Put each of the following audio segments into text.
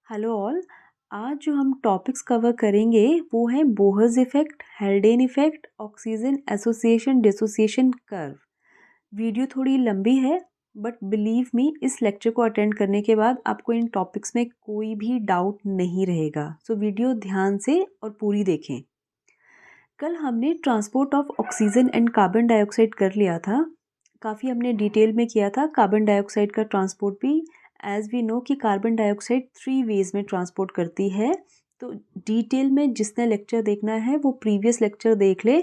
Hello all. आज जो हम टॉपिक्स कवर करेंगे वो है Bohr's effect, हेल्डेन effect, oxygen association dissociation curve. Video थोड़ी लंबी है बट बिलीव मी, इस लेक्चर को अटेंड करने के बाद आपको इन टॉपिक्स में कोई भी डाउट नहीं रहेगा। सो वीडियो ध्यान से और पूरी देखें। कल हमने transport of oxygen and carbon dioxide कर लिया था, काफ़ी हमने डिटेल में किया था। कार्बन डाइऑक्साइड का ट्रांसपोर्ट भी एज वी नो कि कार्बन डाइऑक्साइड 3 वेज में ट्रांसपोर्ट करती है। तो डिटेल में जिसने लेक्चर देखना है वो प्रीवियस लेक्चर देख ले।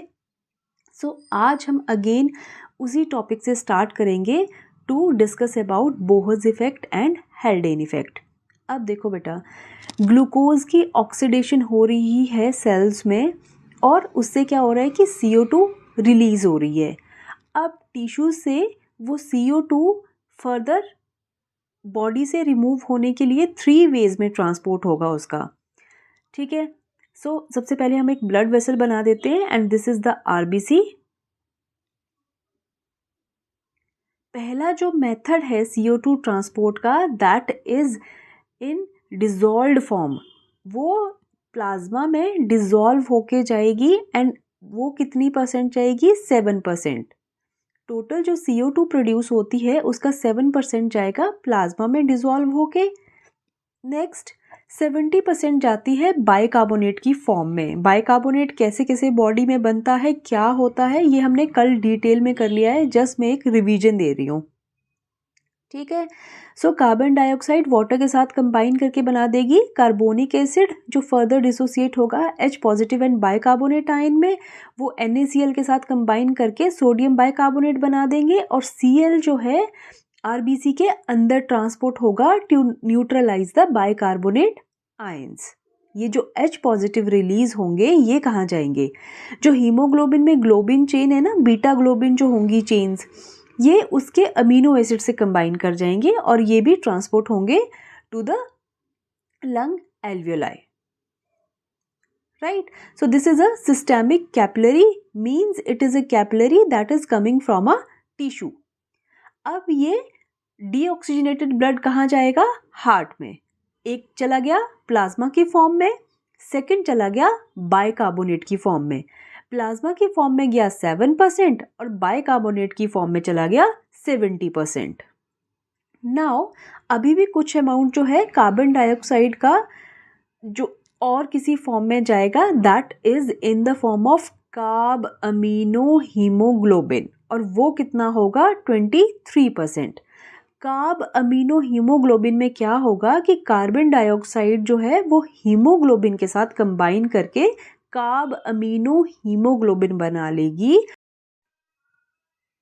सो आज हम अगेन उसी टॉपिक से स्टार्ट करेंगे to discuss about Bohr's effect and Haldane effect. अब देखो बेटा, ग्लूकोज की ऑक्सीडेशन हो रही है सेल्स में और उससे क्या हो रहा है कि CO2 रिलीज हो रही है। अब टिश्यू से वो CO2 फर्दर बॉडी से रिमूव होने के लिए 3 वेज में ट्रांसपोर्ट होगा उसका। ठीक है। सो सबसे पहले हम एक ब्लड वेसल बना देते हैं and this is the RBC। पहला जो मेथड है CO2 ट्रांसपोर्ट का, that is in dissolved form. वो प्लाज्मा में डिजॉल्व होके जाएगी एंड वो कितनी परसेंट जाएगी? 7%। टोटल जो CO2 प्रोड्यूस होती है उसका 7% जाएगा प्लाज्मा में डिजॉल्व होके। नेक्स्ट 70% जाती है बाइकार्बोनेट की फॉर्म में। बाइकार्बोनेट कैसे कैसे बॉडी में बनता है, क्या होता है, ये हमने कल डिटेल में कर लिया है, जस्ट मैं एक रिवीजन दे रही हूँ। ठीक है। सो कार्बन डाइऑक्साइड वाटर के साथ कंबाइन करके बना देगी कार्बोनिक एसिड, जो फर्दर डिसोसिएट होगा H positive and bicarbonate ion में। वो NaCl के साथ कंबाइन करके सोडियम बाइकार्बोनेट बना देंगे और Cl जो है RBC के अंदर ट्रांसपोर्ट होगा to neutralise the bicarbonate ions. ये जो H पॉजिटिव रिलीज होंगे ये कहाँ जाएंगे? जो हीमोग्लोबिन में ग्लोबिन चेन है ना, बीटा ग्लोबिन जो होंगी चेन्स, ये उसके अमीनो एसिड से कंबाइन कर जाएंगे और ये भी ट्रांसपोर्ट होंगे to the lung alveoli. Right. So this is a systemic capillary, means it is a capillary that is coming from a tissue. अब ये डीऑक्सीजनेटेड ब्लड कहाँ जाएगा? हार्ट में। एक चला गया प्लाज्मा की फॉर्म में, सेकंड चला गया बाइकार्बोनेट की फॉर्म में। प्लाज्मा की फॉर्म में गया 7% और बाइकार्बोनेट की फॉर्म में चला गया 70%। नाउ अभी भी कुछ अमाउंट जो है कार्बन डाइऑक्साइड का जो और किसी फॉर्म में जाएगा, that is in the form of carb amino haemoglobin, और वो कितना होगा? 23%। कार्ब अमीनो हीमोग्लोबिन में क्या होगा कि कार्बन डाइऑक्साइड जो है वो हीमोग्लोबिन के साथ कंबाइन करके कार्ब अमीनो हीमोग्लोबिन बना लेगी।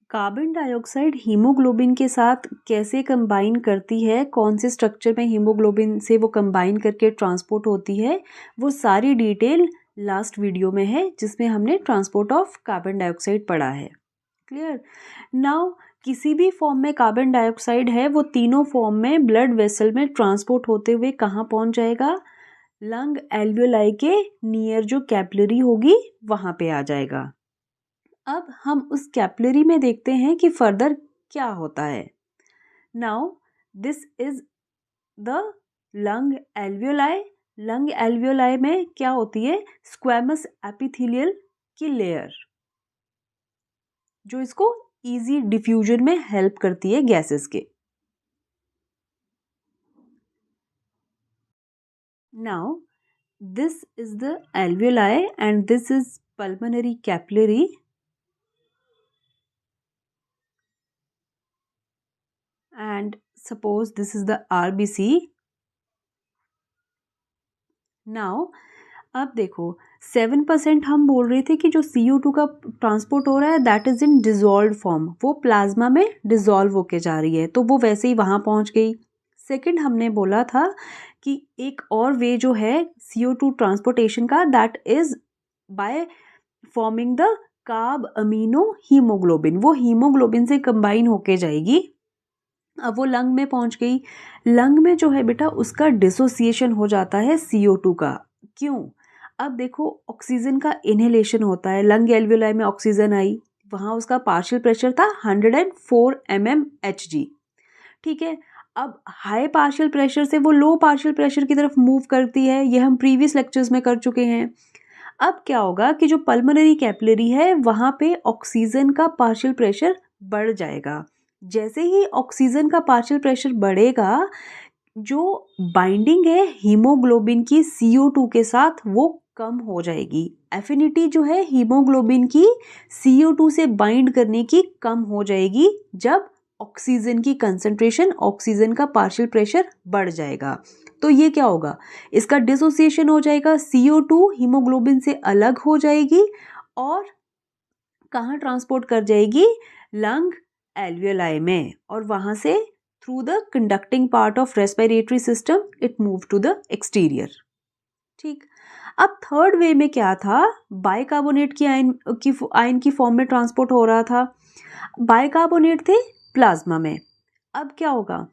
कार्बन डाइऑक्साइड हीमोग्लोबिन के साथ कैसे कंबाइन करती है, कौन से स्ट्रक्चर में हीमोग्लोबिन से वो कंबाइन करके ट्रांसपोर्ट होती है, वो सारी डिटेल लास्ट वीडियो में है जिसमें हमने ट्रांसपोर्ट ऑफ कार्बन डाइऑक्साइड पढ़ा है। क्लियर? नाउ किसी भी फॉर्म में कार्बन डाइऑक्साइड है वो तीनों फॉर्म में ब्लड वेसल में ट्रांसपोर्ट होते हुए कहाँ पहुँच जाएगा? लंग एल्वियोलाई के नियर जो कैपिलरी होगी वहाँ पे आ जाएगा। अब हम उस कैपिलरी में देखते हैं कि फर्दर क्या होता है। Now this is the lung alveoli. Lung alveoli में क्या होती है? स्क्वैमस एपिथेलियल की लेयर, जो इसको इजी डिफ्यूजन में हेल्प करती है गैसेस के। Now this is the alveoli and this is pulmonary capillary and suppose this is the RBC. Now अब देखो 7% हम बोल रहे थे कि जो CO2 का ट्रांसपोर्ट हो रहा है that is in dissolve form, वो प्लाज्मा में डिजॉल्व होके जा रही है, तो वो वैसे ही वहाँ पहुँच गई। सेकंड हमने बोला था कि एक और वे जो है CO2 ट्रांसपोर्टेशन का, that is by forming the carb amino haemoglobin. वो हीमोग्लोबिन से कंबाइन होके जाएगी। अब वो लंग में पहुंच गई। लंग में जो है बेटा उसका डिसोसिएशन हो जाता है CO2 का। क्यों? अब देखो ऑक्सीजन का इनहेलेशन होता है, लंग एल्वियोलाई में ऑक्सीजन आई, वहाँ उसका पार्शियल प्रेशर था 104 mmHg। ठीक है। अब हाई पार्शियल प्रेशर से वो लो पार्शियल प्रेशर की तरफ मूव करती है, ये हम प्रीवियस लेक्चर्स में कर चुके हैं। अब क्या होगा कि जो पल्मोनरी कैपिलरी है वहाँ पे ऑक्सीजन का पार्शियल प्रेशर बढ़ जाएगा। जैसे ही ऑक्सीजन का पार्शियल प्रेशर बढ़ेगा, जो बाइंडिंग है हीमोग्लोबिन की CO2 के साथ वो कम हो जाएगी। एफिनिटी जो है हीमोग्लोबिन की CO2 से बाइंड करने की कम हो जाएगी जब ऑक्सीजन की कंसंट्रेशन, ऑक्सीजन का पार्शियल प्रेशर बढ़ जाएगा। तो ये क्या होगा, इसका डिसोसिएशन हो जाएगा, CO2 हीमोग्लोबिन से अलग हो जाएगी और कहाँ ट्रांसपोर्ट कर जाएगी, लंग एल्वियोलाई में, और वहाँ से through the conducting part of respiratory system it move to the exterior. ठीक, अब थर्ड वे में क्या था, बाइकार्बोनेट की आयन की फॉर्म में ट्रांसपोर्ट हो रहा था। बाइकार्बोनेट थे प्लाज्मा में। अब क्या होगा,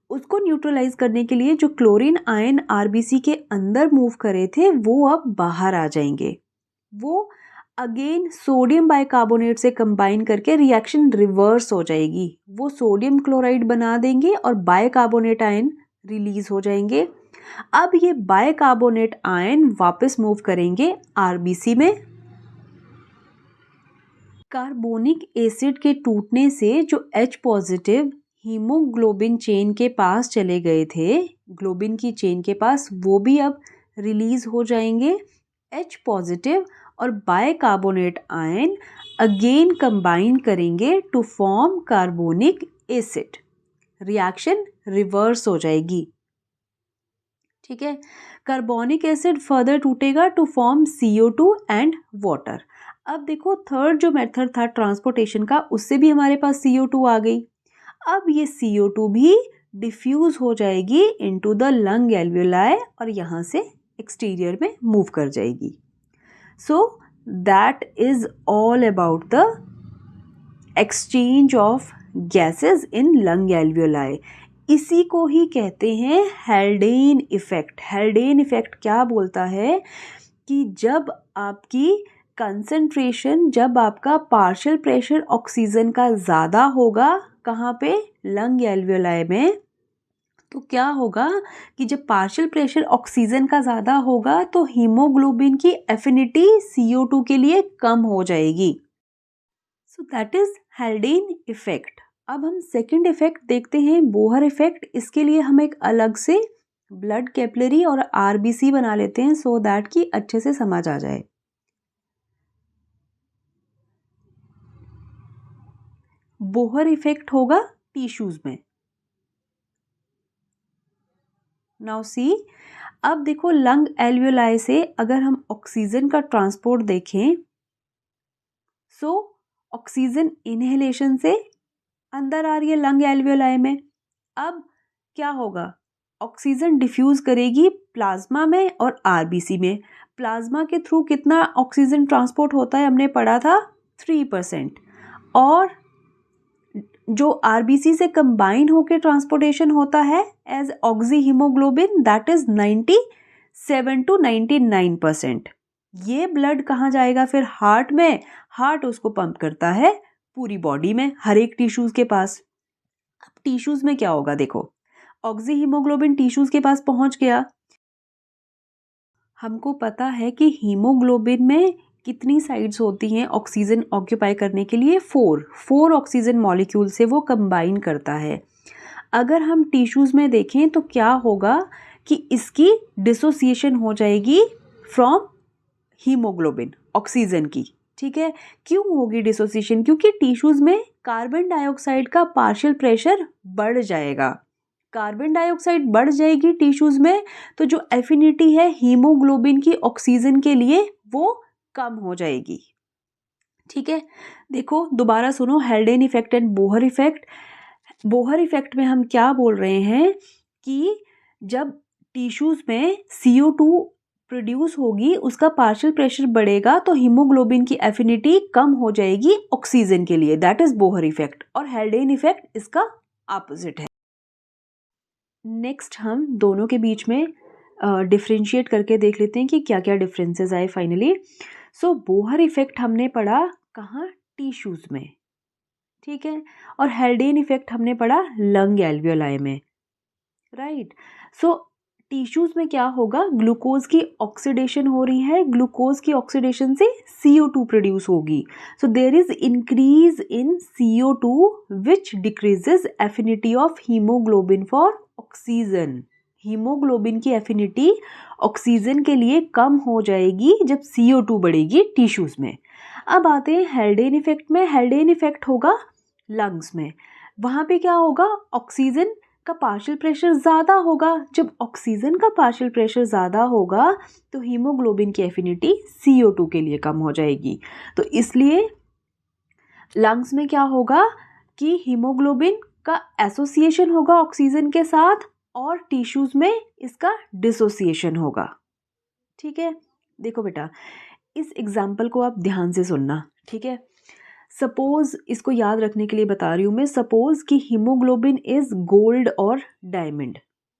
उसको न्यूट्रलाइज करने के लिए जो क्लोरीन आयन आरबीसी के अंदर मूव करे थे वो अब बाहर आ जाएंगे। वो अगेन सोडियम बाइकार्बोनेट से कंबाइन करके रिएक्शन रिवर्स हो जाएगी, वो सोडियम क्लोराइड बना देंगे और बाइकार्बोनेट आयन रिलीज हो जाएंगे। अब ये बाइकार्बोनेट आयन वापस मूव करेंगे आरबीसी में। कार्बोनिक एसिड के टूटने से जो H पॉजिटिव हीमोग्लोबिन चेन के पास चले गए थे, ग्लोबिन की चेन के पास, वो भी अब रिलीज हो जाएंगे। H पॉजिटिव और बाइकार्बोनेट आयन अगेन कंबाइन करेंगे to form carbonic acid, reaction reverse हो जाएगी। ठीक है, कार्बोनिक एसिड फर्दर टूटेगा to form CO2 and water. अब देखो थर्ड जो मेथड था ट्रांसपोर्टेशन का, उससे भी हमारे पास CO2 आ गई। अब ये CO2 भी डिफ्यूज हो जाएगी इनटू द लंग एल्वियोलाई और यहाँ से एक्सटीरियर में मूव कर जाएगी। So that is all about the exchange of gases in lung alveoli. इसी को ही कहते हैं हेल्डेन इफेक्ट। हेल्डेन इफेक्ट क्या बोलता है कि जब आपकी कंसंट्रेशन, जब आपका पार्शियल प्रेशर ऑक्सीजन का ज़्यादा होगा, कहाँ पे, लंग एल्वियोलाई में, तो क्या होगा कि जब पार्शियल प्रेशर ऑक्सीजन का ज़्यादा होगा तो हीमोग्लोबिन की एफिनिटी CO2 के लिए कम हो जाएगी। So that is हेल्डेन effect. अब हम सेकंड इफेक्ट देखते हैं, बोहर इफेक्ट। इसके लिए हम एक अलग से ब्लड कैपिलरी और आरबीसी बना लेते हैं सो दैट कि अच्छे से समझ आ जाए। बोहर इफेक्ट होगा टिश्यूज में। नाउ सी, अब देखो लंग एल्वियोलाई से अगर हम ऑक्सीजन का ट्रांसपोर्ट देखें, सो ऑक्सीजन इनहेलेशन से अंदर आ रही है लंग एल्वियोलाई में। अब क्या होगा, ऑक्सीजन डिफ्यूज करेगी प्लाज्मा में और आरबीसी में। प्लाज्मा के थ्रू कितना ऑक्सीजन ट्रांसपोर्ट होता है हमने पढ़ा था, 3%, और जो आरबीसी से कंबाइन होकर ट्रांसपोर्टेशन होता है as oxyhaemoglobin, that is 97 to 99%। ये ब्लड कहाँ जाएगा फिर, हार्ट में। हार्ट उसको पंप करता है पूरी बॉडी में, हर एक टिश्यूज के पास। अब टिश्यूज में क्या होगा, देखो ऑक्सी हीमोग्लोबिन टिश्यूज के पास पहुंच गया। हमको पता है कि हीमोग्लोबिन में कितनी साइड्स होती हैं ऑक्सीजन ऑक्यूपाई करने के लिए, 4 ऑक्सीजन मॉलिक्यूल से वो कंबाइन करता है। अगर हम टिश्यूज में देखें तो क्या होगा कि इसकी डिसोसिएशन हो जाएगी फ्रॉम हीमोग्लोबिन, ऑक्सीजन की। ठीक है, क्यों होगी डिसोसिएशन, क्योंकि टिश्यूज में कार्बन डाइऑक्साइड का पार्शियल प्रेशर बढ़ जाएगा। कार्बन डाइऑक्साइड बढ़ जाएगी टिश्यूज में तो जो एफिनिटी है हीमोग्लोबिन की ऑक्सीजन के लिए वो कम हो जाएगी। ठीक है, देखो दोबारा सुनो, हेल्डेन effect and Bohr effect. Bohr effect में हम क्या बोल रहे हैं कि जब टिश्यूज में CO2 प्रोड्यूस होगी, उसका पार्शियल प्रेशर बढ़ेगा तो हीमोग्लोबिन की एफिनिटी कम हो जाएगी ऑक्सीजन के लिए, दैट इज बोहर इफेक्ट। और हेल्डेन इफेक्ट इसका ऑपोजिट है। नेक्स्ट हम दोनों के बीच में डिफ्रेंशिएट करके देख लेते हैं कि क्या क्या डिफरेंसेस आए फाइनली। सो बोहर इफेक्ट हमने पढ़ा कहाँ, टिश्यूज में। ठीक है, और हेल्डेन इफेक्ट हमने पढ़ा लंग एल्वियोलाई में। राइट। सो टिश्यूज में क्या होगा, ग्लूकोज की ऑक्सीडेशन हो रही है, ग्लूकोज की ऑक्सीडेशन से CO2 प्रोड्यूस होगी। So there is increase in CO2 which decreases affinity of haemoglobin for oxygen. Haemoglobin की एफिनिटी ऑक्सीजन के लिए कम हो जाएगी जब CO2 बढ़ेगी टिश्यूज में। अब आते हैं हेल्डेन इफेक्ट में। हेल्डेन इफेक्ट होगा लंग्स में। वहाँ पे क्या होगा, ऑक्सीजन का पार्शियल प्रेशर ज़्यादा होगा। जब ऑक्सीजन का पार्शियल प्रेशर ज़्यादा होगा तो हीमोग्लोबिन की एफिनिटी CO2 के लिए कम हो जाएगी। तो इसलिए लंग्स में क्या होगा कि हीमोग्लोबिन का एसोसिएशन होगा ऑक्सीजन के साथ और टिश्यूज में इसका डिसोसिएशन होगा। ठीक है, देखो बेटा, इस एग्जाम्पल को आप ध्यान से सुनना, ठीक है। सपोज, इसको याद रखने के लिए बता रही हूँ मैं, सपोज कि हीमोग्लोबिन इज गोल्ड और डायमंड।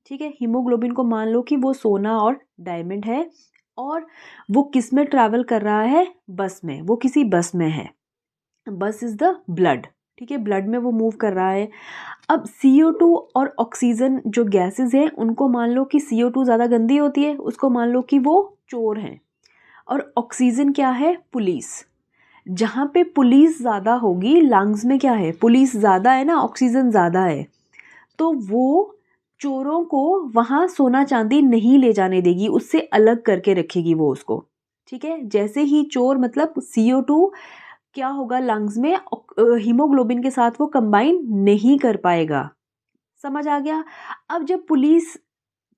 ठीक है, हीमोग्लोबिन को मान लो कि वो सोना और डायमंड है और वो किस में ट्रैवल कर रहा है, बस में। वो किसी बस में है, बस इज द ब्लड। ठीक है, ब्लड में वो मूव कर रहा है। अब CO2 और ऑक्सीजन जो गैसेस हैं उनको मान लो कि CO2 ज़्यादा गंदी होती है, उसको मान लो कि वो चोर हैं, और ऑक्सीजन क्या है, पुलिस। जहाँ पे पुलिस ज़्यादा होगी, लंग्स में क्या है, पुलिस ज़्यादा है ना, ऑक्सीजन ज़्यादा है, तो वो चोरों को वहाँ सोना चांदी नहीं ले जाने देगी, उससे अलग करके रखेगी वो उसको। ठीक है, जैसे ही चोर, मतलब CO2 क्या होगा लंग्स में, हीमोग्लोबिन के साथ वो कंबाइन नहीं कर पाएगा। समझ आ गया। अब जब पुलिस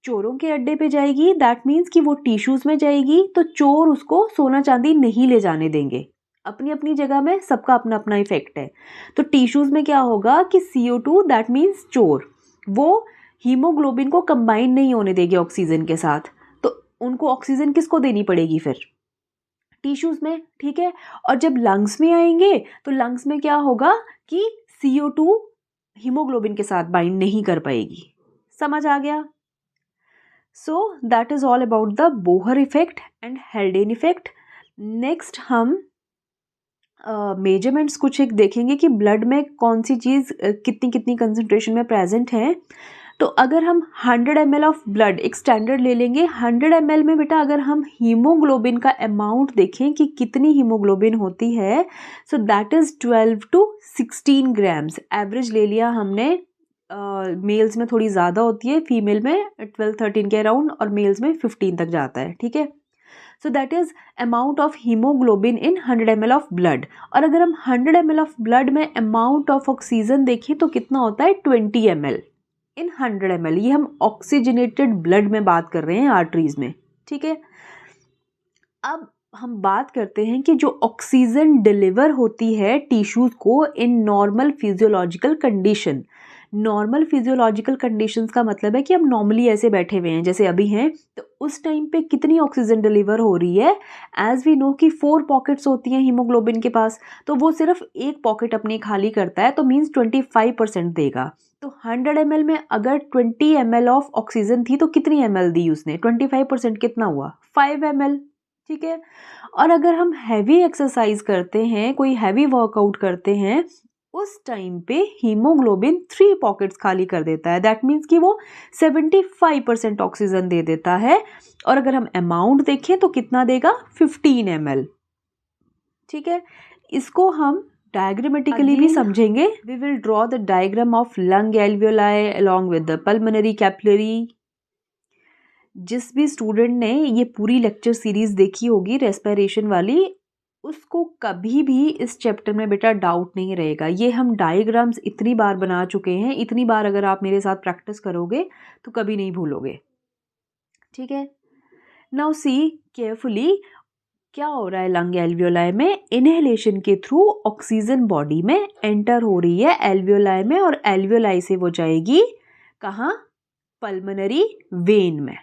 चोरों के अड्डे पे जाएगी, दैट मीन्स कि वो टिश्यूज में जाएगी, तो चोर उसको सोना चांदी नहीं ले जाने देंगे। अपनी अपनी जगह में सबका अपना अपना इफेक्ट है। तो टिश्यूज में क्या होगा कि CO2, दैट मीन्स चोर, वो हीमोग्लोबिन को कंबाइन नहीं होने देगी ऑक्सीजन के साथ, तो उनको ऑक्सीजन किसको देनी पड़ेगी फिर, टिश्यूज में। ठीक है, और जब लंग्स में आएंगे तो लंग्स में क्या होगा कि CO2 हीमोग्लोबिन के साथ बाइंड नहीं कर पाएगी। समझ आ गया। So that is all about the Bohr effect and Haldane effect. Next हम मेजरमेंट्स कुछ एक देखेंगे कि ब्लड में कौन सी चीज़ कितनी कितनी कंसंट्रेशन में प्रेजेंट है। तो अगर हम 100 ml ऑफ ब्लड, एक स्टैंडर्ड ले लेंगे, 100 ml में बेटा अगर हम हीमोग्लोबिन का अमाउंट देखें कि कितनी हीमोग्लोबिन होती है, so that is 12 to 16 grams. Average ले लिया हमने। मेल्स में थोड़ी ज़्यादा होती है, फीमेल में 12-13 के अराउंड, और मेल्स में 15 तक जाता है। ठीक है, so that is amount of haemoglobin in 100 ml of blood. और अगर हम 100 ml ऑफ ब्लड में अमाउंट ऑफ ऑक्सीजन देखें तो कितना होता है, 20 ml इन 100 ml। ये हम ऑक्सीजनेटेड ब्लड में बात कर रहे हैं, आर्टरीज में। ठीक है, अब हम बात करते हैं कि जो ऑक्सीजन डिलीवर होती है टिश्यूज को in normal physiological condition. Normal physiological conditions का मतलब है कि हम नॉर्मली ऐसे बैठे हुए हैं जैसे अभी हैं, तो उस टाइम पे कितनी ऑक्सीजन डिलीवर हो रही है। एज वी नो कि 4 पॉकेट्स होती हैं हीमोग्लोबिन के पास, तो वो सिर्फ एक पॉकेट अपनी खाली करता है, तो मीन्स 25% देगा। तो 100 ml में अगर 20 ml ऑफ ऑक्सीजन थी तो कितनी ml दी उसने, 25% कितना हुआ, 5 ml। ठीक है, और अगर हम हैवी एक्सरसाइज करते हैं, कोई हैवी वर्कआउट करते हैं, उस टाइम पे हीमोग्लोबिन 3 पॉकेट्स खाली कर देता है। दैट मीन्स कि वो 75% ऑक्सीजन दे देता है। और अगर हम अमाउंट देखें तो कितना देगा, 15 ml। ठीक है, इसको हम डायग्रामेटिकली भी समझेंगे। We will draw the diagram of lung alveoli along with the pulmonary capillary. जिस भी स्टूडेंट ने ये पूरी लेक्चर सीरीज देखी होगी रेस्पिरेशन वाली, उसको कभी भी इस चैप्टर में बेटा डाउट नहीं रहेगा। ये हम डायग्राम्स इतनी बार बना चुके हैं, इतनी बार अगर आप मेरे साथ प्रैक्टिस करोगे तो कभी नहीं भूलोगे। ठीक है, नाउ सी केयरफुली क्या हो रहा है लंग एल्वियोलाई में। इनहेलेशन के थ्रू ऑक्सीजन बॉडी में एंटर हो रही है एल्वियोलाई में, और एल्वियोलाई से वो जाएगी कहाँ, पल्मोनरी वेन में।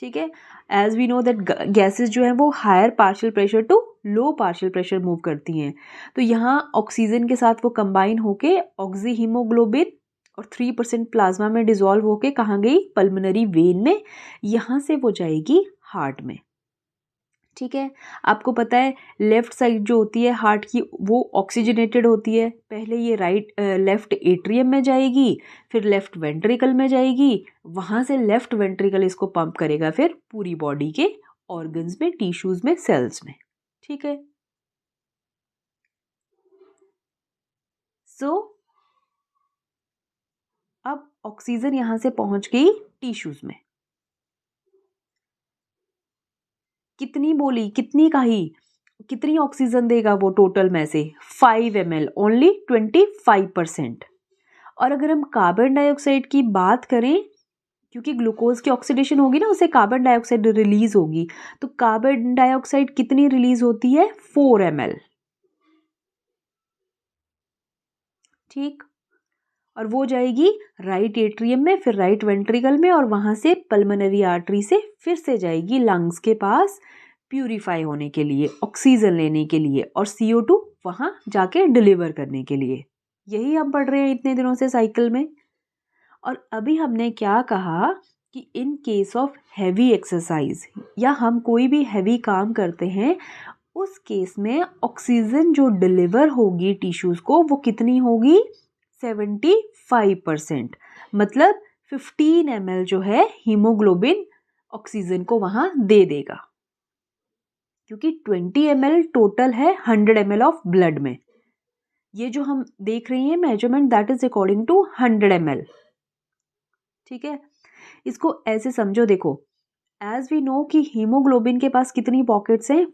ठीक है, as we know that gases जो हैं वो higher partial pressure to low partial pressure move करती हैं। तो यहाँ ऑक्सीजन के साथ वो कंबाइन होके ऑक्सी हीमोग्लोबिन और 3% प्लाज्मा में डिसॉल्व होके कहाँ गई, पल्मोनरी वेन में। यहाँ से वो जाएगी हार्ट में। ठीक है। आपको पता है लेफ़्ट साइड जो होती है हार्ट की वो ऑक्सीजनेटेड होती है। पहले ये लेफ़्ट एट्रियम में जाएगी, फिर लेफ़्ट वेंट्रिकल में जाएगी, वहाँ से लेफ़्ट वेंट्रिकल इसको पंप करेगा फिर पूरी बॉडी के ऑर्गन्स में, टिश्यूज़ में, सेल्स में। ठीक है। सो अब ऑक्सीजन यहाँ से पहुँच गई टिश्यूज़ में। कितनी बोली, कितनी कही, कितनी ऑक्सीजन देगा वो टोटल में से? 5 ml, ओनली 25%। और अगर हम कार्बन डाइऑक्साइड की बात करें, क्योंकि ग्लूकोज की ऑक्सीडेशन होगी ना, उससे कार्बन डाइऑक्साइड रिलीज होगी, तो कार्बन डाइऑक्साइड कितनी रिलीज होती है? 4 ml। ठीक। और वो जाएगी राइट एट्रियम में, फिर राइट वेंट्रिकल में, और वहाँ से पल्मोनरी आर्टरी से फिर से जाएगी लंग्स के पास प्यूरिफाई होने के लिए, ऑक्सीजन लेने के लिए, और CO2 वहाँ जाके डिलीवर करने के लिए। यही हम पढ़ रहे हैं इतने दिनों से साइकिल में। और अभी हमने क्या कहा कि इन केस ऑफ हैवी एक्सरसाइज, या हम कोई भी हैवी काम करते हैं, उस केस में ऑक्सीजन जो डिलीवर होगी टिश्यूज़ को वो कितनी होगी? 75%। मतलब 15 ml जो है हीमोग्लोबिन ऑक्सीजन को वहाँ दे देगा, क्योंकि 20 ml टोटल है 100 ml ऑफ ब्लड में। ये जो हम देख रहे हैं measurement, that is according to 100 ml। ठीक है। इसको ऐसे समझो, देखो, एज वी नो कि हीमोग्लोबिन के पास कितनी पॉकेट्स हैं?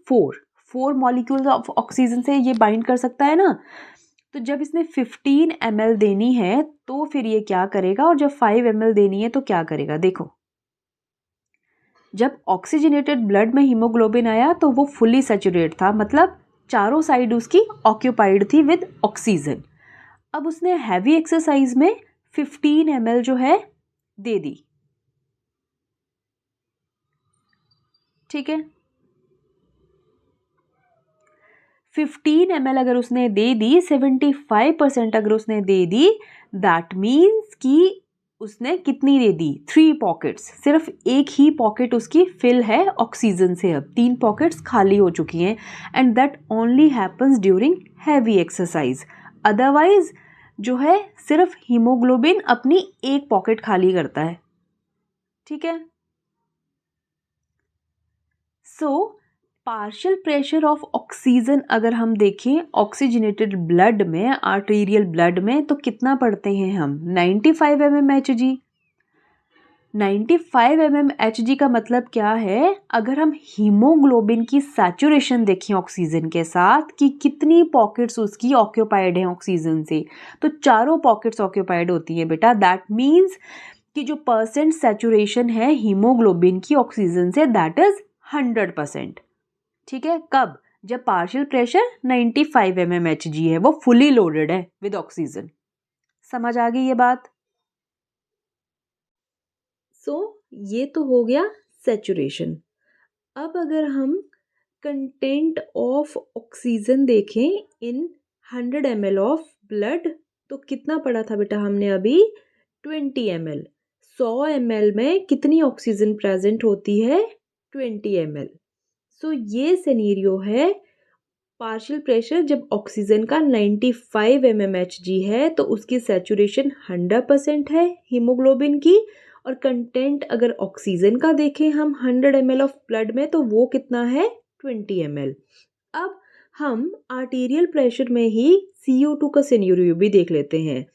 4 मॉलिक्यूल्स ऑफ ऑक्सीजन से ये बाइंड कर सकता है ना। तो जब इसने 15 ml देनी है तो फिर ये क्या करेगा, और जब 5 ml देनी है तो क्या करेगा? देखो, जब ऑक्सीजनेटेड ब्लड में हीमोग्लोबिन आया तो वो फुली सैचुरेट था, मतलब चारों साइड उसकी ऑक्यूपाइड थी विद ऑक्सीजन। अब उसने हैवी एक्सरसाइज में 15 ml जो है दे दी। ठीक है। 15 ml अगर उसने दे दी, 75% अगर उसने दे दी, दैट मीन्स कि उसने कितनी दे दी? 3 पॉकेट्स। सिर्फ एक ही पॉकेट उसकी फिल है ऑक्सीजन से, अब 3 पॉकेट्स खाली हो चुकी हैं। And that only happens during heavy exercise. Otherwise जो है सिर्फ हीमोग्लोबिन अपनी एक पॉकेट खाली करता है। ठीक है। So partial pressure of oxygen अगर हम देखें ऑक्सीजनेटेड ब्लड में, आर्टेरियल ब्लड में, तो कितना पढ़ते हैं हम? 95 mmHg। 95 mmHg का मतलब क्या है? अगर हम हीमोग्लोबिन की सैचुरेशन देखें ऑक्सीजन के साथ कि कितनी पॉकेट्स उसकी ऑक्यूपाइड हैं ऑक्सीजन से, तो चारों पॉकेट्स ऑक्यूपाइड होती हैं बेटा। दैट मीन्स कि जो परसेंट सैचुरेशन है हीमोग्लोबिन की ऑक्सीजन से, दैट इज 100%। ठीक है। कब? जब पार्शियल प्रेशर 95 mmHg है, वो फुली लोडेड है विद ऑक्सीजन। समझ आ गई ये बात? सो ये तो हो गया सैचुरेशन। अब अगर हम कंटेंट ऑफ ऑक्सीजन देखें इन 100 ml ऑफ ब्लड, तो कितना पड़ा था बेटा हमने अभी? 20 ml। 100 ml में कितनी ऑक्सीजन प्रेजेंट होती है? 20 ml। सो ये सिनेरियो है पार्शियल प्रेशर जब ऑक्सीजन का 95 mmHg है, तो उसकी सैचुरेशन 100% है हीमोग्लोबिन की। और कंटेंट अगर ऑक्सीजन का देखें हम 100 ml ऑफ ब्लड में, तो वो कितना है? 20 ml। अब हम आर्टेरियल प्रेशर में ही CO2 का सिनेरियो भी देख लेते हैं।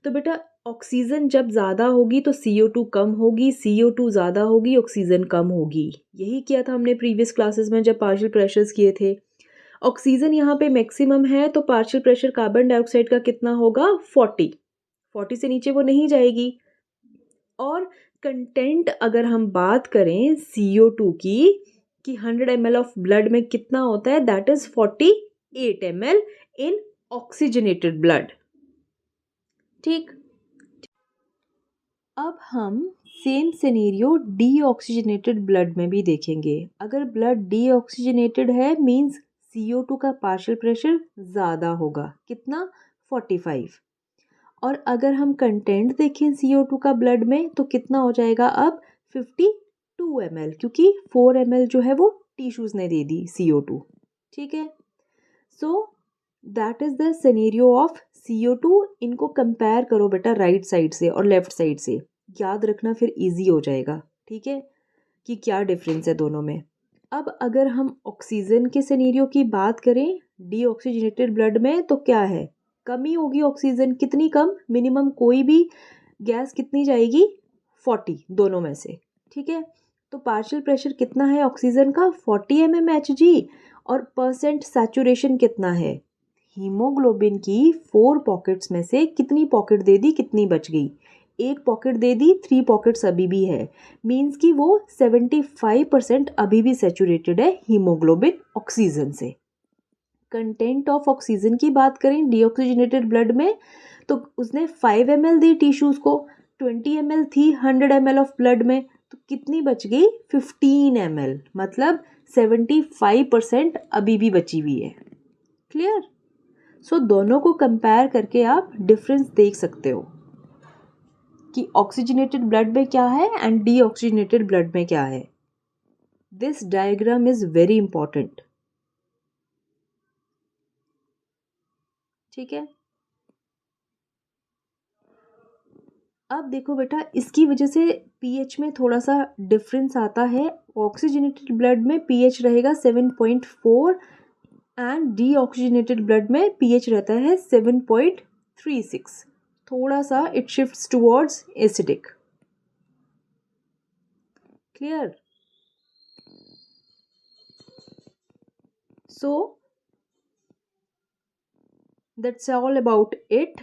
तो बेटा ऑक्सीजन जब ज़्यादा होगी तो CO2 कम होगी, CO2 ज़्यादा होगी, ऑक्सीजन कम होगी। यही किया था हमने प्रीवियस क्लासेस में जब पार्शियल प्रेशर्स किए थे। ऑक्सीजन यहाँ पे मैक्सिमम है, तो पार्शियल प्रेशर कार्बन डाइऑक्साइड का कितना होगा? 40 से नीचे वो नहीं जाएगी। और कंटेंट अगर हम बात करें CO2 की कि 100 ml ऑफ ब्लड में कितना होता है, that is 48 ml in oxygenated blood. ठीक। अब हम सेम सिनेरियो डीऑक्सीजनेटेड ब्लड में भी देखेंगे। अगर ब्लड डीऑक्सीजनेटेड है मींस CO2 का पार्शियल प्रेशर ज़्यादा होगा। कितना? 45। और अगर हम कंटेंट देखें CO2 का ब्लड में, तो कितना हो जाएगा अब? 52 ml, क्योंकि 4 ml जो है वो टिश्यूज़ ने दे दी CO2, ठीक है। So that is the scenario of CO2। इनको कंपेयर करो बेटा राइट साइड से और लेफ्ट साइड से, याद रखना फिर इजी हो जाएगा, ठीक है, कि क्या डिफरेंस है दोनों में। अब अगर हम ऑक्सीजन के सिनेरियो की बात करें डीऑक्सीजनेटेड ब्लड में, तो क्या है, कमी होगी ऑक्सीजन, कितनी कम, मिनिमम कोई भी गैस कितनी जाएगी 40 दोनों में से, ठीक है। तो पार्शियल प्रेशर कितना है ऑक्सीजन का 40 mmHg और परसेंट सैचुरेशन कितना है, हीमोग्लोबिन की 4 पॉकेट्स में से कितनी पॉकेट दे दी, कितनी बच गई, एक पॉकेट दे दी, 3 पॉकेट्स अभी भी है, मीन्स कि वो 75% अभी भी सैचुरेटेड है हीमोग्लोबिन ऑक्सीजन से। कंटेंट ऑफ ऑक्सीजन की बात करें डीऑक्सीजनेटेड ब्लड में, तो उसने 5 ml दी टिश्यूज़ को, 20 ml थी 100 ml ऑफ ब्लड में, तो कितनी बच गई 15 ml, मतलब 75% अभी भी बची हुई है। क्लियर। सो दोनों को कंपेयर करके आप डिफरेंस देख सकते हो कि ऑक्सीजनेटेड ब्लड में क्या है एंड डीऑक्सीजनेटेड ब्लड में क्या है। This diagram is very important, ठीक है। अब देखो बेटा, इसकी वजह से पीएच में थोड़ा सा डिफरेंस आता है। ऑक्सीजनेटेड ब्लड में पीएच रहेगा 7.4 एंड डीऑक्सीजनेटेड ब्लड में पीएच रहता है 7.36। थोड़ा सा it shifts towards acidic. Clear. So that's all about it.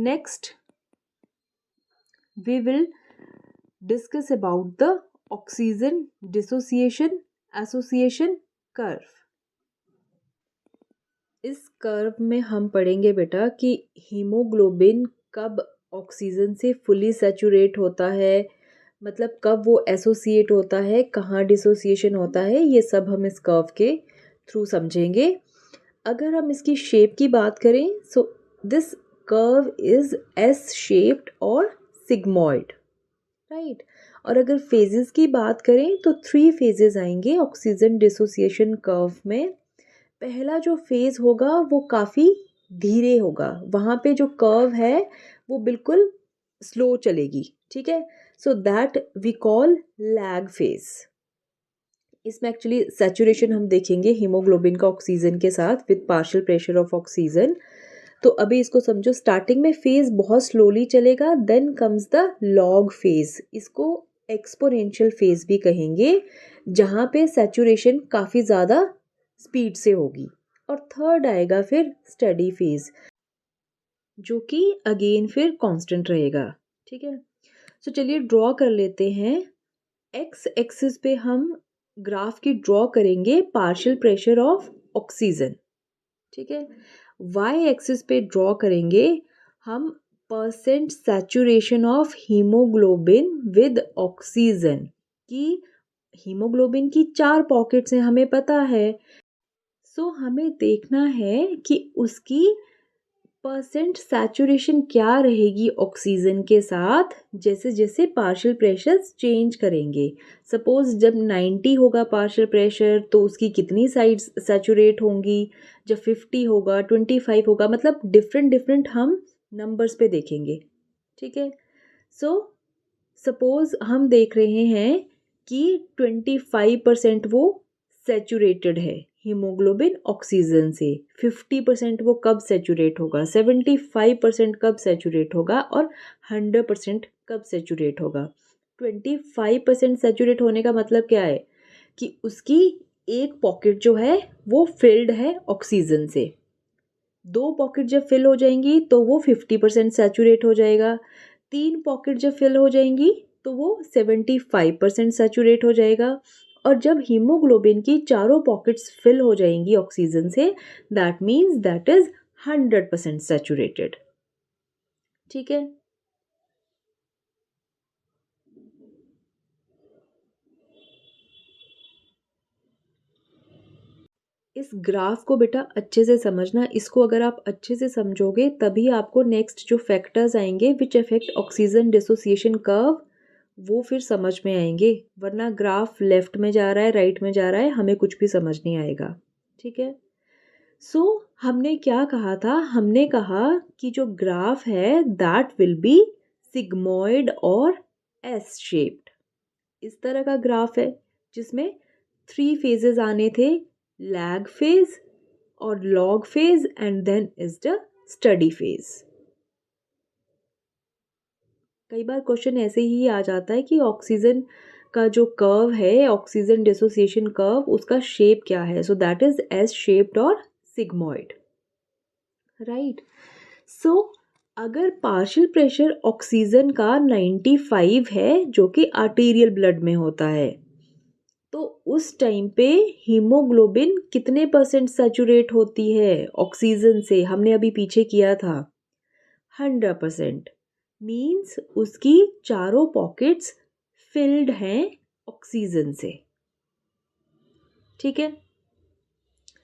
Next we will discuss about the oxygen dissociation association curve. इस कर्व में हम पढ़ेंगे बेटा कि हीमोग्लोबिन कब ऑक्सीजन से फुली सैचुरेट होता है, मतलब कब वो एसोसिएट होता है, कहाँ डिसोसिएशन होता है, ये सब हम इस कर्व के थ्रू समझेंगे। अगर हम इसकी शेप की बात करें, so this curve is S shaped और सिग्मॉइड, राइट। और अगर फेजेस की बात करें तो 3 फेजेस आएंगे ऑक्सीजन डिसोसिएशन कर्व में। पहला जो फेज होगा वो काफ़ी धीरे होगा, वहाँ पे जो कर्व है वो बिल्कुल स्लो चलेगी, ठीक है। So that we call lag phase. इसमें एक्चुअली सैचुरेशन हम देखेंगे हीमोग्लोबिन का ऑक्सीजन के साथ with partial pressure of oxygen. तो अभी इसको समझो, स्टार्टिंग में फेज बहुत स्लोली चलेगा, then comes the log phase, इसको एक्सपोनेंशियल फेज भी कहेंगे, जहाँ पे सैचुरेशन काफ़ी ज़्यादा स्पीड से होगी। और थर्ड आएगा फिर स्टडी फेज, जो कि अगेन फिर कांस्टेंट रहेगा, ठीक है। सो चलिए ड्रॉ कर लेते हैं। एक्स एक्सिस पे हम ग्राफ की ड्रॉ करेंगे पार्शियल प्रेशर ऑफ ऑक्सीजन, ठीक है। वाई एक्सिस पे ड्रॉ करेंगे हम percent saturation of haemoglobin with oxygen की। हीमोग्लोबिन की 4 पॉकेट्स हैं, हमें पता है। सो हमें देखना है कि उसकी परसेंट सैचुरेशन क्या रहेगी ऑक्सीजन के साथ जैसे जैसे पार्शियल प्रेशर्स चेंज करेंगे। सपोज जब 90 होगा पार्शियल प्रेशर तो उसकी कितनी साइड्स सैचुरेट होंगी, जब 50 होगा, 25 होगा, मतलब डिफरेंट हम नंबर्स पे देखेंगे, ठीक है। सो सपोज हम देख रहे हैं कि 25% वो सैचुरेटेड है हीमोग्लोबिन ऑक्सीजन से, 50% वो कब सैचुरेट होगा, 75% कब सैचुरेट होगा और 100% कब सैचुरेट होगा। 25% सैचुरेट होने का मतलब क्या है कि उसकी एक पॉकेट जो है वो फिल्ड है ऑक्सीजन से, 2 पॉकेट जब फिल हो जाएंगी तो वो 50% सैचुरेट हो जाएगा, 3 पॉकेट जब फिल हो जाएंगी तो वो 75% सैचुरेट हो जाएगा, और जब हीमोग्लोबिन की चारों पॉकेट्स फिल हो जाएंगी ऑक्सीजन से, that means that is 100% saturated, ठीक है। इस ग्राफ को बेटा अच्छे से समझना, इसको अगर आप अच्छे से समझोगे तभी आपको नेक्स्ट जो फैक्टर्स आएंगे which affect oxygen dissociation curve वो फिर समझ में आएंगे, वरना ग्राफ लेफ्ट में जा रहा है राइट में जा रहा है हमें कुछ भी समझ नहीं आएगा। ठीक है, सो हमने क्या कहा था, हमने कहा कि जो ग्राफ है दैट विल बी सिग्मोइड और एस शेप्ड। इस तरह का ग्राफ है जिसमें 3 फेजेस आने थे, लैग फेज और log phase and then is the steady phase. कई बार क्वेश्चन ऐसे ही आ जाता है कि ऑक्सीजन का जो कर्व है, ऑक्सीजन डिसोसिएशन कर्व, उसका शेप क्या है, so that is S shaped और सिग्मोइड, राइट। सो अगर पार्शियल प्रेशर ऑक्सीजन का 95 है जो कि आर्टेरियल ब्लड में होता है, तो उस टाइम पे हीमोग्लोबिन कितने % सैचुरेट होती है ऑक्सीजन से, हमने अभी पीछे किया था 100%, मीन्स उसकी चारों पॉकेट्स फिल्ड हैं ऑक्सीजन से। ठीक है,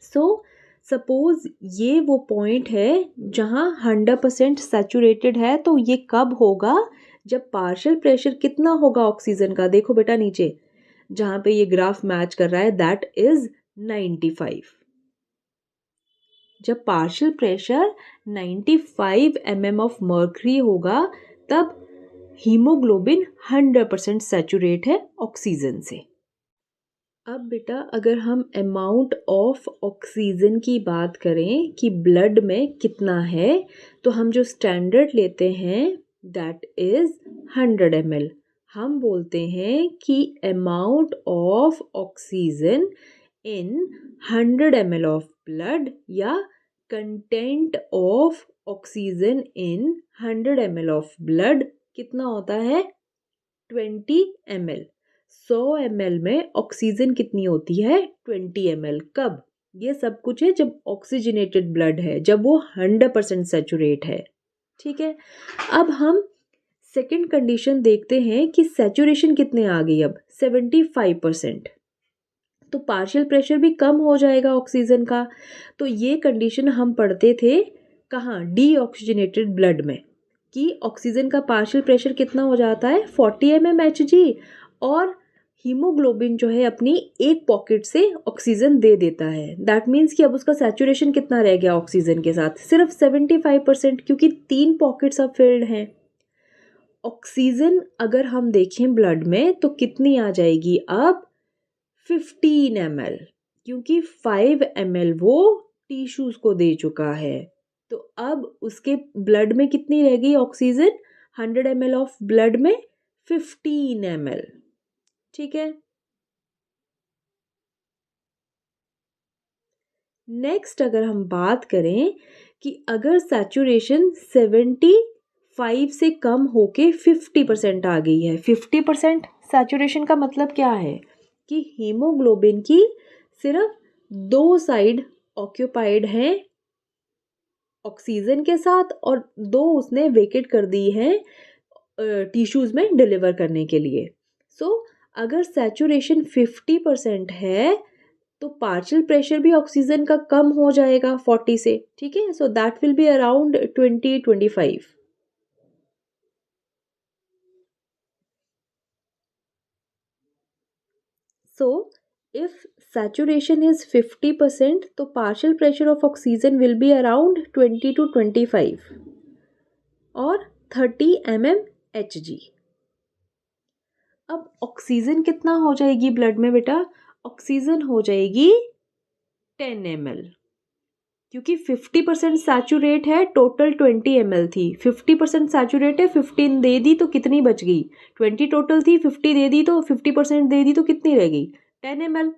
सो सपोज ये वो पॉइंट है जहाँ 100% सैचुरेटेड है, तो ये कब होगा, जब पार्शियल प्रेशर कितना होगा ऑक्सीजन का, देखो बेटा नीचे जहाँ पे ये ग्राफ मैच कर रहा है दैट इज 95। जब partial pressure 95 mm of mercury होगा तब हीमोग्लोबिन 100% सैचुरेट है ऑक्सीजन से। अब बेटा अगर हम अमाउंट ऑफ ऑक्सीजन की बात करें कि ब्लड में कितना है, तो हम जो स्टैंडर्ड लेते हैं दैट इज 100 ml। हम बोलते हैं कि amount of oxygen in 100 ml of blood या content of oxygen in 100 ml of blood कितना होता है 20 ml। 100 ml में ऑक्सीजन कितनी होती है 20 ml। कब, ये सब कुछ है जब ऑक्सीजनेटेड ब्लड है, जब वो 100% सैचुरेट है। ठीक है, अब हम सेकेंड कंडीशन देखते हैं कि सैचुरेशन कितने आ गई, अब 75%, तो पार्शियल प्रेशर भी कम हो जाएगा ऑक्सीजन का। तो ये कंडीशन हम पढ़ते थे कहाँ, डीऑक्सीजनेटेड ब्लड में, कि ऑक्सीजन का पार्शियल प्रेशर कितना हो जाता है 40 mmHg और हीमोग्लोबिन जो है अपनी एक पॉकेट से ऑक्सीजन दे देता है। दैट मीन्स कि अब उसका सैचुरेशन कितना रह गया ऑक्सीजन के साथ, सिर्फ 75%, क्योंकि 3 पॉकेट्स अब फिल्ड हैं। ऑक्सीजन अगर हम देखें ब्लड में तो कितनी आ जाएगी अब 15 ml, क्योंकि 5 ml वो टिश्यूज को दे चुका है। तो अब उसके ब्लड में कितनी रह गई ऑक्सीजन, 100 ml ऑफ ब्लड में 15 ml। ठीक है, नेक्स्ट अगर हम बात करें कि अगर सैचुरेशन 75 से कम होके 50% आ गई है, 50% सैचुरेशन का मतलब क्या है कि हीमोग्लोबिन की सिर्फ 2 साइड ऑक्यूपाइड हैं ऑक्सीजन के साथ और 2 उसने वेकेट कर दी हैं टिश्यूज में डिलीवर करने के लिए। सो अगर सैचुरेशन 50% है तो पार्शियल प्रेशर भी ऑक्सीजन का कम हो जाएगा 40 से। ठीक है, so that will be around 20-25। So, if saturation is 50%, तो partial pressure of oxygen will be around 20 to 25 और 30 mmHg। अब ऑक्सीजन कितना हो जाएगी ब्लड में बेटा, ऑक्सीजन हो जाएगी 10 ml, क्योंकि 50% सैचुरेट है, टोटल 20 ml थी, 50% सैचुरेट है, 15 दे दी तो कितनी बच गई, 20 टोटल थी, 50 दे दी तो 50% दे दी तो कितनी रह गई 10 ml।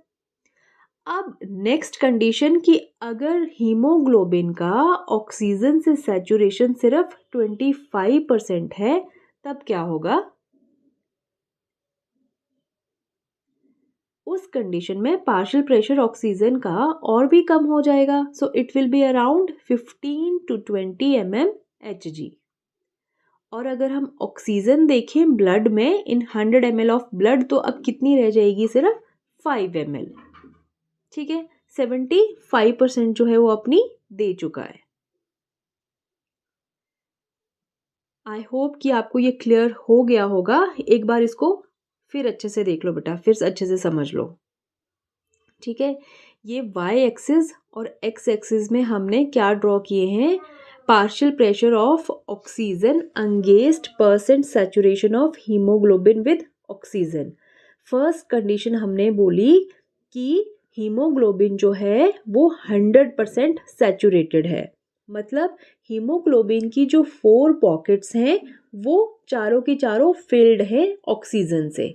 अब नेक्स्ट कंडीशन कि अगर हीमोग्लोबिन का ऑक्सीजन से सैचुरेशन सिर्फ 25% है तब क्या होगा, उस कंडीशन में पार्शियल प्रेशर ऑक्सीजन का और भी कम हो जाएगा। सो it will be around 15 to 20 mmHg। और अगर हम ऑक्सीजन देखें ब्लड में इन 100 ml ऑफ ब्लड, तो अब कितनी रह जाएगी, सिर्फ 5 ml। ठीक है, 75% जो है वो अपनी दे चुका है। आई होप कि आपको ये क्लियर हो गया होगा। एक बार इसको फिर अच्छे से देख लो बेटा, फिर अच्छे से समझ लो। ठीक है, ये वाई एक्सिस और एक्स एक्सिस में हमने क्या ड्रॉ किए हैं, partial pressure of oxygen against percent saturation of haemoglobin with oxygen. First condition हमने बोली कि हीमोग्लोबिन जो है वो 100% सैचुरेटेड है, मतलब हीमोग्लोबिन की जो 4 पॉकेट्स हैं वो चारों की चारों फिल्ड हैं ऑक्सीजन से।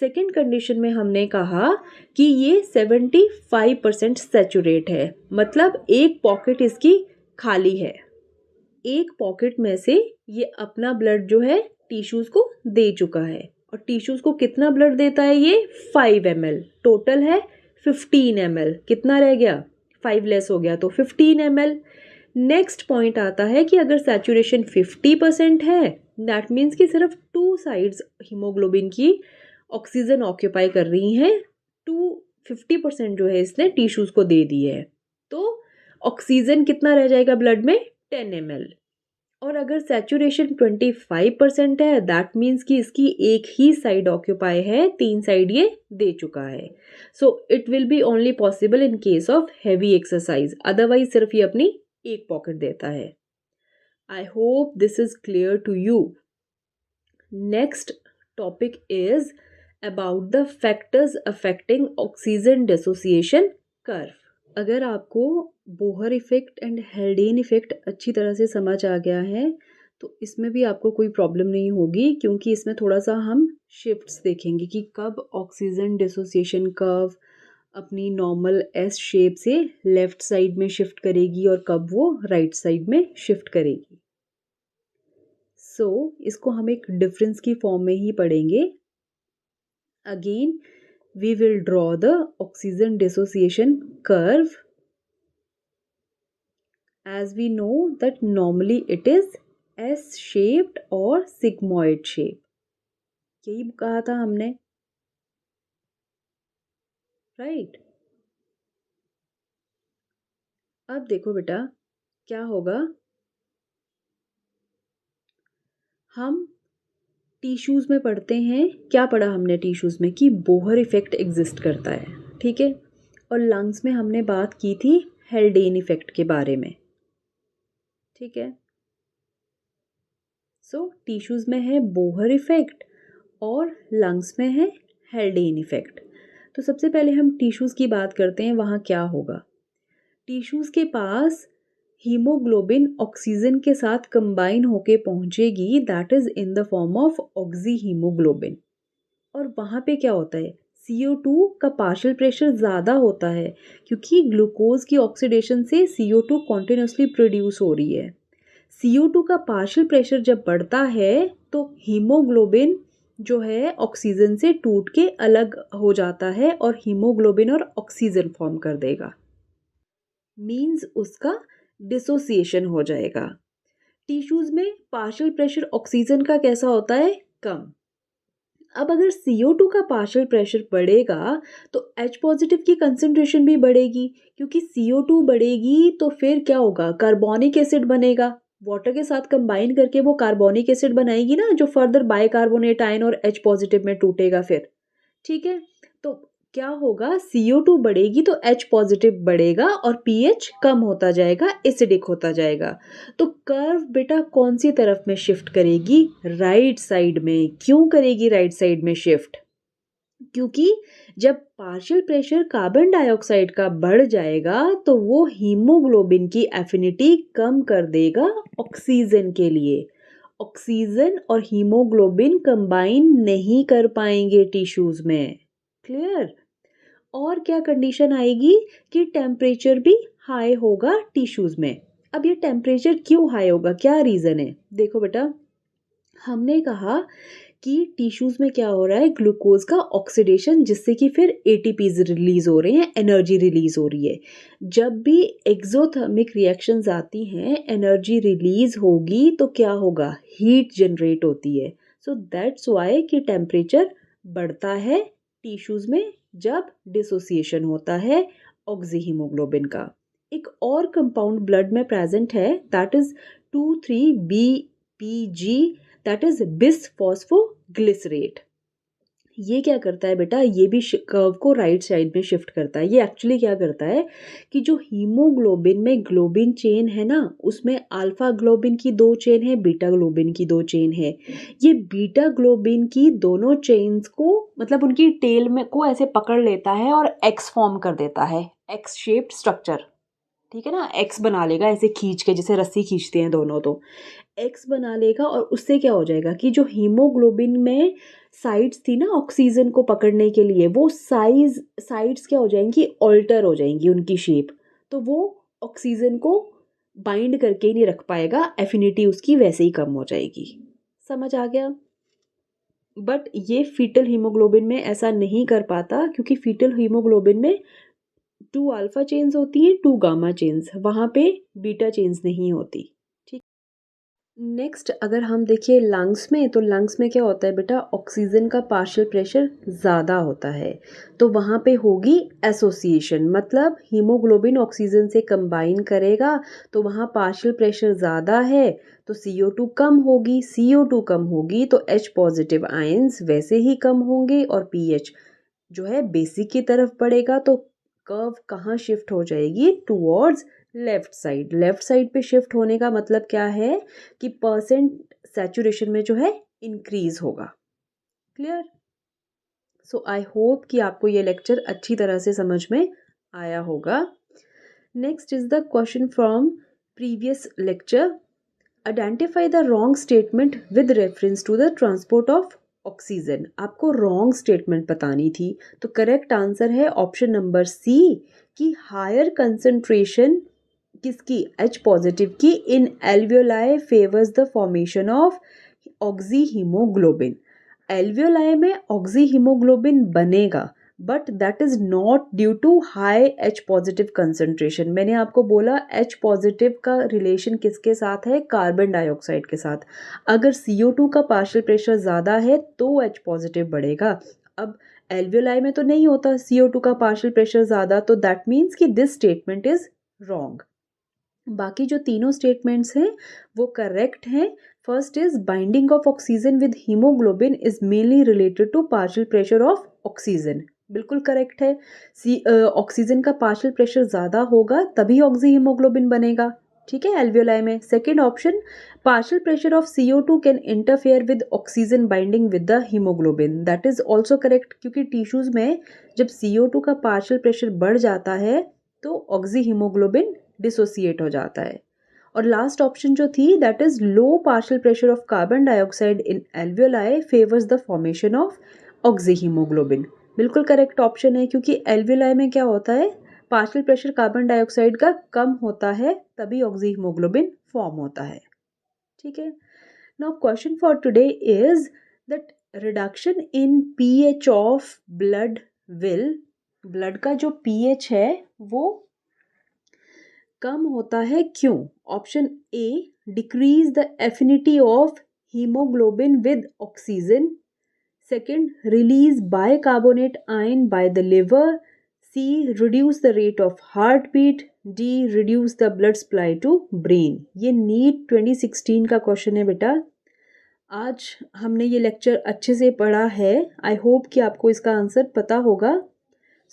सेकेंड कंडीशन में हमने कहा कि ये 75% सैचुरेट है, मतलब एक पॉकेट इसकी खाली है। एक पॉकेट में से ये अपना ब्लड जो है टिश्यूज को दे चुका है, और टिश्यूज को कितना ब्लड देता है ये 5 ml, टोटल है 15 ml। कितना रह गया, 5 लेस हो गया तो 15 ml। नेक्स्ट पॉइंट आता है कि अगर सैचुरेशन 50% है, दैट मीन्स कि सिर्फ 2 साइड्स हीमोग्लोबिन की ऑक्सीजन ऑक्यूपाई कर रही हैं, 50% जो है इसने टिश्यूज को दे दी है, तो ऑक्सीजन कितना रह जाएगा ब्लड में 10 ml। और अगर सैचुरेशन 25% है, दैट मीन्स कि इसकी एक ही साइड ऑक्यूपाई है, 3 साइड ये दे चुका है। So it will be only possible in case of heavy exercise, otherwise सिर्फ ये अपनी एक पॉकेट देता है। I hope this is clear to you. Next topic is about the factors affecting oxygen dissociation curve. अगर आपको Bohr effect and Haldane effect अच्छी तरह से समझ आ गया है तो इसमें भी आपको कोई प्रॉब्लम नहीं होगी, क्योंकि इसमें थोड़ा सा हम शिफ्ट्स देखेंगे कि कब ऑक्सीजन डिसोसिएशन कर्व अपनी नॉर्मल एस शेप से लेफ्ट साइड में शिफ्ट करेगी और कब वो राइट साइड में शिफ्ट करेगी। सो इसको हम एक डिफरेंस की फॉर्म में ही पढ़ेंगे। Again we will draw the oxygen dissociation curve. As we know that normally it is S shaped or sigmoid shape. यही कहा था हमने, राइट? अब देखो बेटा क्या होगा, हम टिश्यूज में पढ़ते हैं, क्या पढ़ा हमने टिश्यूज में कि बोहर इफेक्ट एग्जिस्ट करता है, ठीक है। और लंग्स में हमने बात की थी हेल्डेन इफेक्ट के बारे में, ठीक है। सो टिश्यूज में है बोहर इफेक्ट और लंग्स में है हेल्डेन इफेक्ट। तो सबसे पहले हम टिश्यूज की बात करते हैं, वहाँ क्या होगा। टिश्यूज के पास हीमोग्लोबिन ऑक्सीजन के साथ कंबाइन होके पहुंचेगी, that is in the form of oxy haemoglobin. और वहाँ पे क्या होता है, CO2 का पार्शियल प्रेशर ज़्यादा होता है, क्योंकि ग्लूकोज की ऑक्सीडेशन से CO2 कॉन्टिन्यूसली प्रोड्यूस हो रही है। CO2 का पार्शियल प्रेशर जब बढ़ता है तो हीमोग्लोबिन जो है ऑक्सीजन से टूट के अलग हो जाता है और हीमोग्लोबिन और ऑक्सीजन फॉर्म कर देगा, मीन्स उसका डिसोसिएशन हो जाएगा। टिश्यूज में पार्शियल प्रेशर ऑक्सीजन का कैसा होता है, कम। अब अगर CO2 का पार्शियल प्रेशर बढ़ेगा तो H पॉजिटिव की कंसंट्रेशन भी बढ़ेगी, क्योंकि CO2 बढ़ेगी तो फिर क्या होगा, कार्बोनिक एसिड बनेगा, वाटर के साथ कंबाइन करके वो कार्बोनिक एसिड बनाएगी ना, जो फर्दर बाइकार्बोनेट आयन और H पॉजिटिव में टूटेगा फिर, ठीक है। तो क्या होगा, CO2 बढ़ेगी तो H पॉजिटिव बढ़ेगा और pH कम होता जाएगा, एसिडिक होता जाएगा। तो कर्व बेटा कौन सी तरफ में शिफ्ट करेगी, राइट साइड में। क्यों करेगी राइट साइड में शिफ्ट, क्योंकि जब पार्शियल प्रेशर कार्बन डाइऑक्साइड का बढ़ जाएगा तो वो हीमोग्लोबिन की एफिनिटी कम कर देगा ऑक्सीजन के लिए। ऑक्सीजन और हीमोग्लोबिन कंबाइन नहीं कर पाएंगे टिश्यूज में, क्लियर। और क्या कंडीशन आएगी कि टेम्परेचर भी हाई होगा टिश्यूज में। अब ये टेम्परेचर क्यों हाई होगा, क्या रीज़न है, देखो बेटा हमने कहा कि टिश्यूज में क्या हो रहा है, ग्लूकोज का ऑक्सीडेशन, जिससे कि फिर ATPs रिलीज हो रहे हैं, एनर्जी रिलीज हो रही है। जब भी एक्सोथर्मिक रिएक्शंस आती हैं, एनर्जी रिलीज होगी तो क्या होगा, हीट जनरेट होती है। सो दैट्स वाई कि टेम्परेचर बढ़ता है टिश्यूज में जब डिसोसिएशन होता है ऑक्सी हीमोग्लोबिन का। एक और कंपाउंड ब्लड में प्रेजेंट है, that is 2,3-BP Pg, that is bisphosphoglycerate. ये क्या करता है बेटा, ये भी कर्व को राइट साइड में शिफ्ट करता है। ये एक्चुअली क्या करता है कि जो हीमोग्लोबिन में ग्लोबिन चेन है ना, उसमें अल्फा ग्लोबिन की 2 चेन है, बीटा ग्लोबिन की 2 चेन है। ये बीटा ग्लोबिन की दोनों चेन्स को मतलब उनकी टेल में को ऐसे पकड़ लेता है और एक्स फॉर्म कर देता है, एक्स शेप्ड स्ट्रक्चर। ठीक है ना, एक्स बना लेगा ऐसे खींच के, जैसे रस्सी खींचते हैं दोनों, तो एक्स बना लेगा। और उससे क्या हो जाएगा कि जो हीमोग्लोबिन में साइड्स थी ना ऑक्सीजन को पकड़ने के लिए, वो साइड्स क्या हो जाएंगी, ऑल्टर हो जाएंगी उनकी शेप। तो वो ऑक्सीजन को बाइंड करके ही नहीं रख पाएगा, एफिनिटी उसकी वैसे ही कम हो जाएगी। समझ आ गया? बट ये फीटल हीमोग्लोबिन में ऐसा नहीं कर पाता, क्योंकि फीटल हीमोग्लोबिन में 2 अल्फा चेन्स होती हैं, 2 गामा चेन्स, वहाँ पे बीटा चेन्स नहीं होती। ठीक। नेक्स्ट अगर हम देखिए लंग्स में, तो लंग्स में क्या होता है बेटा, ऑक्सीजन का पार्शियल प्रेशर ज़्यादा होता है, तो वहाँ पे होगी एसोसिएशन, मतलब हीमोग्लोबिन ऑक्सीजन से कंबाइन करेगा, तो वहाँ पार्शियल प्रेशर ज़्यादा है, तो CO2 कम होगी। CO2 कम होगी तो H पॉजिटिव आयंस वैसे ही कम होंगे, और pH जो है बेसिक की तरफ बढ़ेगा। तो कर्व कहाँ शिफ्ट हो जाएगी, towards left side. Left side पे शिफ्ट होने का मतलब क्या है कि परसेंट सैचुरेशन में जो है इंक्रीज होगा। क्लियर? सो आई होप कि आपको ये लेक्चर अच्छी तरह से समझ में आया होगा। Next is the question from previous lecture. Identify the wrong statement with reference to the transport of oxygen. आपको रॉन्ग स्टेटमेंट बतानी थी, तो करेक्ट आंसर है ऑप्शन नंबर सी, कि हायर कंसंट्रेशन किसकी, H पॉजिटिव की, in alveoli favours the formation of oxy haemoglobin. Alveoli में oxy haemoglobin बनेगा, but that is not due to high H positive concentration. मैंने आपको बोला H पॉजिटिव का रिलेशन किसके साथ है, कार्बन डाइऑक्साइड के साथ। अगर CO2 का पार्शियल प्रेशर ज़्यादा है तो H पॉजिटिव बढ़ेगा। अब एल्वियोलाई में तो नहीं होता CO2 का पार्शियल प्रेशर ज़्यादा, तो दैट मीन्स कि दिस स्टेटमेंट इज रॉन्ग। बाकी जो तीनों स्टेटमेंट्स हैं वो करेक्ट हैं। First is binding of oxygen with haemoglobin is mainly related to partial pressure of oxygen, बिल्कुल करेक्ट है। ऑक्सीजन का पार्शियल प्रेशर ज़्यादा होगा तभी ऑक्सी हीमोग्लोबिन बनेगा। ठीक है, एल्वियोलाई में। Second option, partial pressure of CO2 can interfere with oxygen binding with the haemoglobin, that is also correct, क्योंकि टिश्यूज में जब CO2 का पार्शियल प्रेशर बढ़ जाता है तो ऑक्सी हीमोग्लोबिन डिसोसिएट हो जाता है। और लास्ट ऑप्शन जो थी, that is low partial pressure of carbon dioxide in alveoli favours the formation of oxy haemoglobin, बिल्कुल करेक्ट ऑप्शन है, क्योंकि एल्वियोलाई में क्या होता है, पार्शियल प्रेशर कार्बन डाइऑक्साइड का कम होता है तभी ऑक्सी हीमोग्लोबिन फॉर्म होता है। ठीक है, now question for today is that reduction in pH of blood will, blood का जो pH है वो कम होता है क्यों? Option A, decrease the affinity of haemoglobin with oxygen. Second, release bicarbonate ion by the liver. C, reduce the rate of heartbeat. D, reduce the blood supply to brain. ये NEET 2016 का question है बेटा। आज हमने ये lecture अच्छे से पढ़ा है। आई होप कि आपको इसका आंसर पता होगा।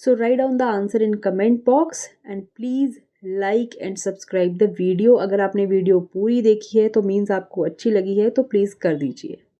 So write down the answer in comment box and please like and subscribe the video. अगर आपने वीडियो पूरी देखी है तो मीन्स आपको अच्छी लगी है, तो प्लीज़ कर दीजिए।